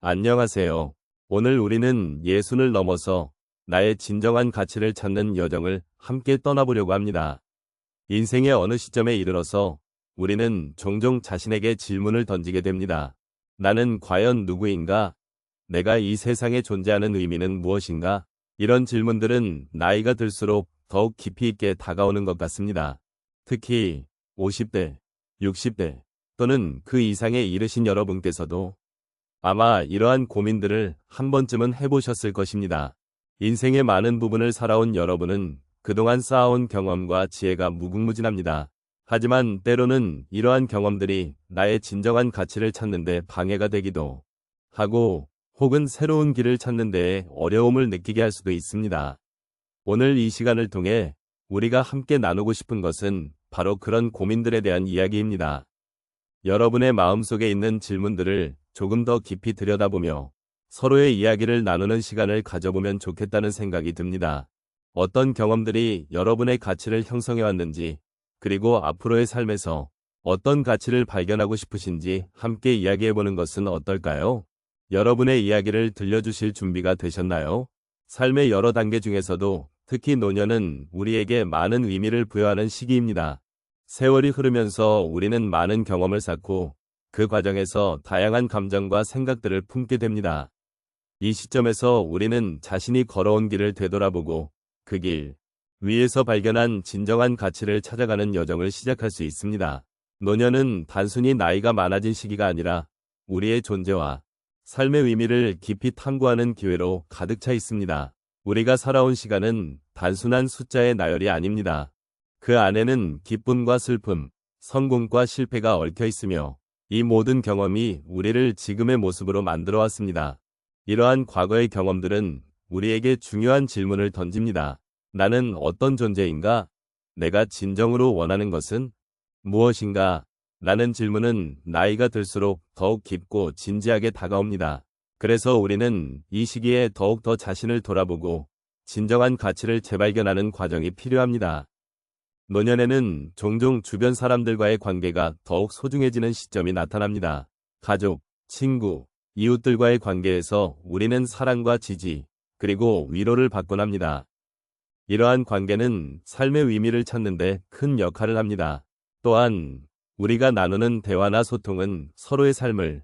안녕하세요. 오늘 우리는 예순을 넘어서 나의 진정한 가치를 찾는 여정을 함께 떠나보려고 합니다. 인생의 어느 시점에 이르러서 우리는 종종 자신에게 질문을 던지게 됩니다. 나는 과연 누구인가? 내가 이 세상에 존재하는 의미는 무엇인가? 이런 질문들은 나이가 들수록 더욱 깊이 있게 다가오는 것 같습니다. 특히 50대, 60대 또는 그 이상에 이르신 여러분께서도 아마 이러한 고민들을 한 번쯤은 해보셨을 것입니다. 인생의 많은 부분을 살아온 여러분은 그동안 쌓아온 경험과 지혜가 무궁무진합니다. 하지만 때로는 이러한 경험들이 나의 진정한 가치를 찾는 데 방해가 되기도 하고 혹은 새로운 길을 찾는 데에 어려움을 느끼게 할 수도 있습니다. 오늘 이 시간을 통해 우리가 함께 나누고 싶은 것은 바로 그런 고민들에 대한 이야기입니다. 여러분의 마음속에 있는 질문들을 조금 더 깊이 들여다보며 서로의 이야기를 나누는 시간을 가져보면 좋겠다는 생각이 듭니다. 어떤 경험들이 여러분의 가치를 형성해 왔는지, 그리고 앞으로의 삶에서 어떤 가치를 발견하고 싶으신지 함께 이야기해보는 것은 어떨까요? 여러분의 이야기를 들려주실 준비가 되셨나요? 삶의 여러 단계 중에서도 특히 노년은 우리에게 많은 의미를 부여하는 시기입니다. 세월이 흐르면서 우리는 많은 경험을 쌓고 그 과정에서 다양한 감정과 생각들을 품게 됩니다. 이 시점에서 우리는 자신이 걸어온 길을 되돌아보고 그 길 위에서 발견한 진정한 가치를 찾아가는 여정을 시작할 수 있습니다. 노년은 단순히 나이가 많아진 시기가 아니라 우리의 존재와 삶의 의미를 깊이 탐구하는 기회로 가득 차 있습니다. 우리가 살아온 시간은 단순한 숫자의 나열이 아닙니다. 그 안에는 기쁨과 슬픔, 성공과 실패가 얽혀 있으며 이 모든 경험이 우리를 지금의 모습으로 만들어 왔습니다. 이러한 과거의 경험들은 우리에게 중요한 질문을 던집니다. 나는 어떤 존재인가? 내가 진정으로 원하는 것은 무엇인가? 라는 질문은 나이가 들수록 더욱 깊고 진지하게 다가옵니다. 그래서 우리는 이 시기에 더욱더 자신을 돌아보고 진정한 가치를 재발견하는 과정이 필요합니다. 노년에는 종종 주변 사람들과의 관계가 더욱 소중해지는 시점이 나타납니다. 가족, 친구, 이웃들과의 관계에서 우리는 사랑과 지지, 그리고 위로를 받곤 합니다. 이러한 관계는 삶의 의미를 찾는 데 큰 역할을 합니다. 또한 우리가 나누는 대화나 소통은 서로의 삶을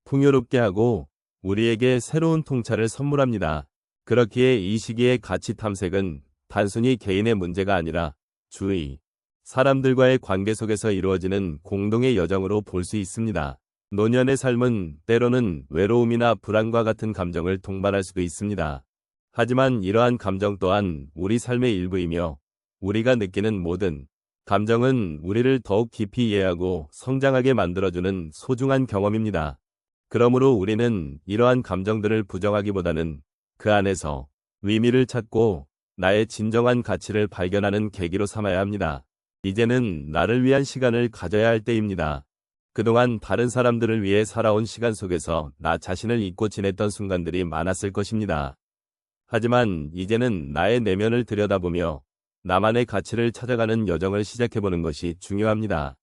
풍요롭게 하고 우리에게 새로운 통찰을 선물합니다. 그렇기에 이 시기의 가치 탐색은 단순히 개인의 문제가 아니라 주위 사람들과의 관계 속에서 이루어지는 공동의 여정으로 볼 수 있습니다. 노년의 삶은 때로는 외로움이나 불안과 같은 감정을 동반할 수도 있습니다. 하지만 이러한 감정 또한 우리 삶의 일부이며 우리가 느끼는 모든 감정은 우리를 더욱 깊이 이해하고 성장하게 만들어주는 소중한 경험입니다. 그러므로 우리는 이러한 감정들을 부정하기보다는 그 안에서 의미를 찾고 나의 진정한 가치를 발견하는 계기로 삼아야 합니다. 이제는 나를 위한 시간을 가져야 할 때입니다. 그동안 다른 사람들을 위해 살아온 시간 속에서 나 자신을 잊고 지냈던 순간들이 많았을 것입니다. 하지만 이제는 나의 내면을 들여다보며 나만의 가치를 찾아가는 여정을 시작해보는 것이 중요합니다.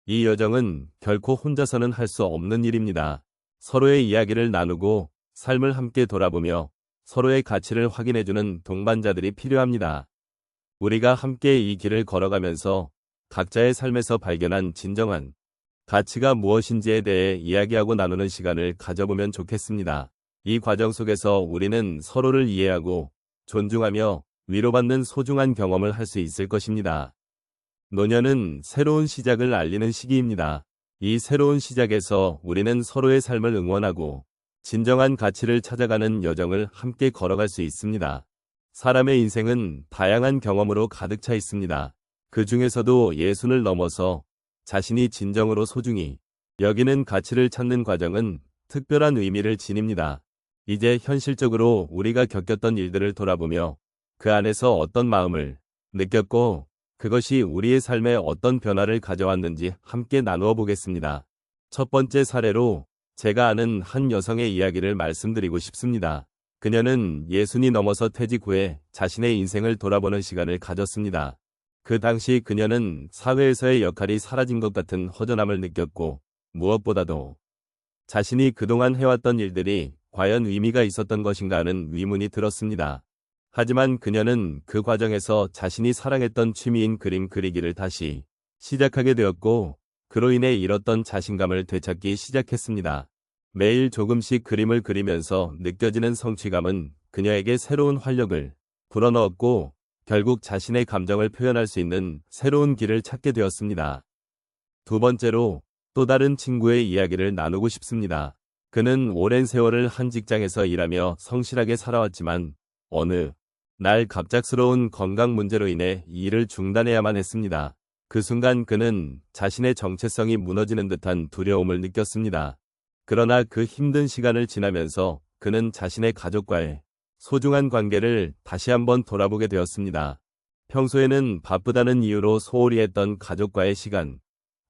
이 여정은 결코 혼자서는 할 수 없는 일입니다. 서로의 이야기를 나누고 삶을 함께 돌아보며 서로의 가치를 확인해주는 동반자들이 필요합니다. 우리가 함께 이 길을 걸어가면서 각자의 삶에서 발견한 진정한 가치가 무엇인지에 대해 이야기하고 나누는 시간을 가져보면 좋겠습니다. 이 과정 속에서 우리는 서로를 이해하고 존중하며 위로받는 소중한 경험을 할 수 있을 것입니다. 노년은 새로운 시작을 알리는 시기입니다. 이 새로운 시작에서 우리는 서로의 삶을 응원하고 진정한 가치를 찾아가는 여정을 함께 걸어갈 수 있습니다. 사람의 인생은 다양한 경험으로 가득 차 있습니다. 그 중에서도 예순을 넘어서 자신이 진정으로 소중히 여기는 가치를 찾는 과정은 특별한 의미를 지닙니다. 이제 현실적으로 우리가 겪었던 일들을 돌아보며 그 안에서 어떤 마음을 느꼈고 그것이 우리의 삶에 어떤 변화를 가져왔는지 함께 나누어 보겠습니다. 첫 번째 사례로 제가 아는 한 여성의 이야기를 말씀드리고 싶습니다. 그녀는 예순이 넘어서 퇴직 후에 자신의 인생을 돌아보는 시간을 가졌습니다. 그 당시 그녀는 사회에서의 역할이 사라진 것 같은 허전함을 느꼈고 무엇보다도 자신이 그동안 해왔던 일들이 과연 의미가 있었던 것인가 하는 의문이 들었습니다. 하지만 그녀는 그 과정에서 자신이 사랑했던 취미인 그림 그리기를 다시 시작하게 되었고, 그로 인해 잃었던 자신감을 되찾기 시작했습니다. 매일 조금씩 그림을 그리면서 느껴지는 성취감은 그녀에게 새로운 활력을 불어넣었고, 결국 자신의 감정을 표현할 수 있는 새로운 길을 찾게 되었습니다. 두 번째로, 또 다른 친구의 이야기를 나누고 싶습니다. 그는 오랜 세월을 한 직장에서 일하며 성실하게 살아왔지만 어느 날 갑작스러운 건강 문제로 인해 이 일을 중단해야만 했습니다. 그 순간 그는 자신의 정체성이 무너지는 듯한 두려움을 느꼈습니다. 그러나 그 힘든 시간을 지나면서 그는 자신의 가족과의 소중한 관계를 다시 한번 돌아보게 되었습니다. 평소에는 바쁘다는 이유로 소홀히 했던 가족과의 시간,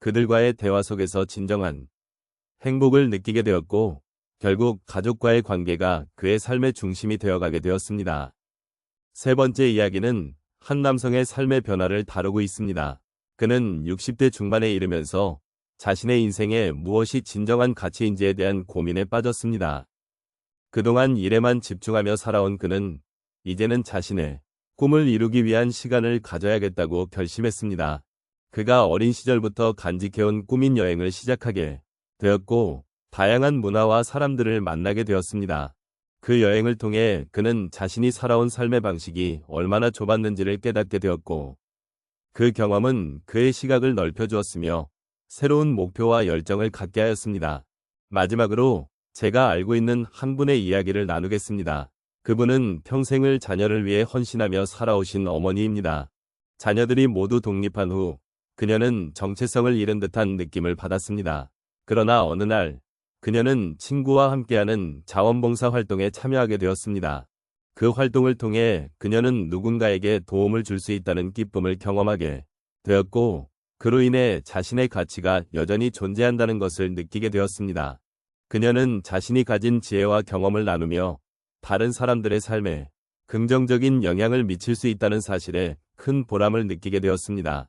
그들과의 대화 속에서 진정한 행복을 느끼게 되었고, 결국 가족과의 관계가 그의 삶의 중심이 되어가게 되었습니다. 세 번째 이야기는 한 남성의 삶의 변화를 다루고 있습니다. 그는 60대 중반에 이르면서 자신의 인생에 무엇이 진정한 가치인지에 대한 고민에 빠졌습니다. 그동안 일에만 집중하며 살아온 그는 이제는 자신의 꿈을 이루기 위한 시간을 가져야겠다고 결심했습니다. 그가 어린 시절부터 간직해온 꿈인 여행을 시작하게 되었고, 다양한 문화와 사람들을 만나게 되었습니다. 그 여행을 통해 그는 자신이 살아온 삶의 방식이 얼마나 좁았는지를 깨닫게 되었고, 그 경험은 그의 시각을 넓혀주었으며 새로운 목표와 열정을 갖게 하였습니다. 마지막으로 제가 알고 있는 한 분의 이야기를 나누겠습니다. 그분은 평생을 자녀를 위해 헌신하며 살아오신 어머니입니다. 자녀들이 모두 독립한 후 그녀는 정체성을 잃은 듯한 느낌을 받았습니다. 그러나 어느 날 그녀는 친구와 함께하는 자원봉사 활동에 참여하게 되었습니다. 그 활동을 통해 그녀는 누군가에게 도움을 줄 수 있다는 기쁨을 경험하게 되었고, 그로 인해 자신의 가치가 여전히 존재한다는 것을 느끼게 되었습니다. 그녀는 자신이 가진 지혜와 경험을 나누며 다른 사람들의 삶에 긍정적인 영향을 미칠 수 있다는 사실에 큰 보람을 느끼게 되었습니다.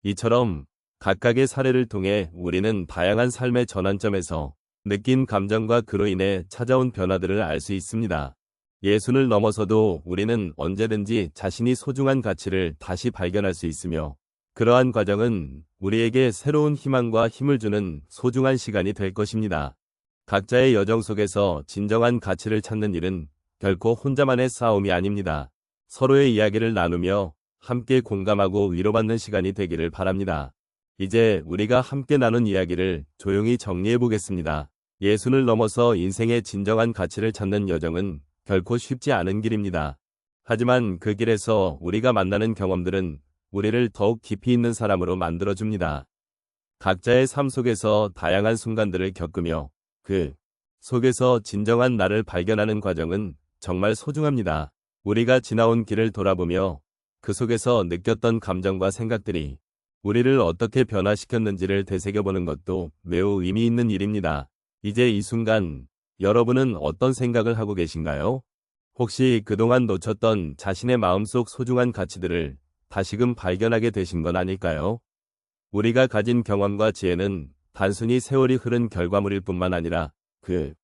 이처럼 각각의 사례를 통해 우리는 다양한 삶의 전환점에서 느낀 감정과 그로 인해 찾아온 변화들을 알 수 있습니다. 예순을 넘어서도 우리는 언제든지 자신이 소중한 가치를 다시 발견할 수 있으며, 그러한 과정은 우리에게 새로운 희망과 힘을 주는 소중한 시간이 될 것입니다. 각자의 여정 속에서 진정한 가치를 찾는 일은 결코 혼자만의 싸움이 아닙니다. 서로의 이야기를 나누며 함께 공감하고 위로받는 시간이 되기를 바랍니다. 이제 우리가 함께 나눈 이야기를 조용히 정리해 보겠습니다. 예순을 넘어서 인생의 진정한 가치를 찾는 여정은 결코 쉽지 않은 길입니다. 하지만 그 길에서 우리가 만나는 경험들은 우리를 더욱 깊이 있는 사람으로 만들어줍니다. 각자의 삶 속에서 다양한 순간들을 겪으며 그 속에서 진정한 나를 발견하는 과정은 정말 소중합니다. 우리가 지나온 길을 돌아보며 그 속에서 느꼈던 감정과 생각들이 우리를 어떻게 변화시켰는지를 되새겨보는 것도 매우 의미 있는 일입니다. 이제 이 순간 여러분은 어떤 생각을 하고 계신가요? 혹시 그동안 놓쳤던 자신의 마음속 소중한 가치들을 다시금 발견하게 되신 건 아닐까요? 우리가 가진 경험과 지혜는 단순히 세월이 흐른 결과물일 뿐만 아니라 그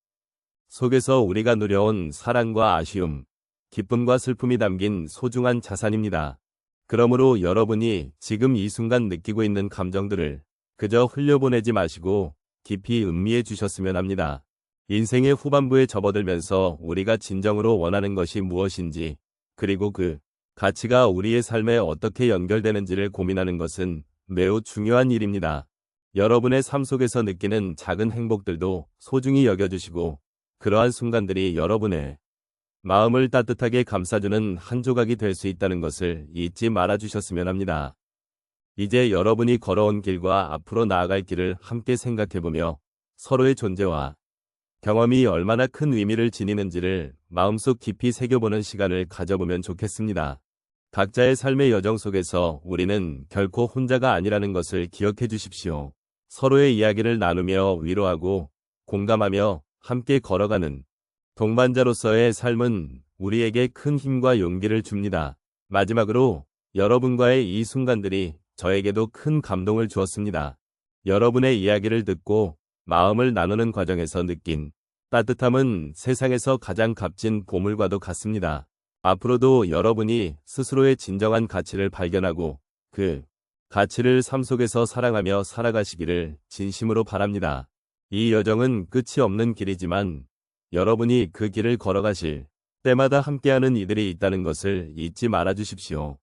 속에서 우리가 누려온 사랑과 아쉬움, 기쁨과 슬픔이 담긴 소중한 자산입니다. 그러므로 여러분이 지금 이 순간 느끼고 있는 감정들을 그저 흘려보내지 마시고 깊이 음미해 주셨으면 합니다. 인생의 후반부에 접어들면서 우리가 진정으로 원하는 것이 무엇인지, 그리고 그 가치가 우리의 삶에 어떻게 연결되는지를 고민하는 것은 매우 중요한 일입니다. 여러분의 삶 속에서 느끼는 작은 행복들도 소중히 여겨주시고, 그러한 순간들이 여러분의 마음을 따뜻하게 감싸주는 한 조각이 될 수 있다는 것을 잊지 말아주셨으면 합니다. 이제 여러분이 걸어온 길과 앞으로 나아갈 길을 함께 생각해보며 서로의 존재와 경험이 얼마나 큰 의미를 지니는지를 마음속 깊이 새겨보는 시간을 가져보면 좋겠습니다. 각자의 삶의 여정 속에서 우리는 결코 혼자가 아니라는 것을 기억해 주십시오. 서로의 이야기를 나누며 위로하고 공감하며 함께 걸어가는 동반자로서의 삶은 우리에게 큰 힘과 용기를 줍니다. 마지막으로 여러분과의 이 순간들이 저에게도 큰 감동을 주었습니다. 여러분의 이야기를 듣고 마음을 나누는 과정에서 느낀 따뜻함은 세상에서 가장 값진 보물과도 같습니다. 앞으로도 여러분이 스스로의 진정한 가치를 발견하고 그 가치를 삶 속에서 사랑하며 살아가시기를 진심으로 바랍니다. 이 여정은 끝이 없는 길이지만 여러분이 그 길을 걸어가실 때마다 함께하는 이들이 있다는 것을 잊지 말아 주십시오.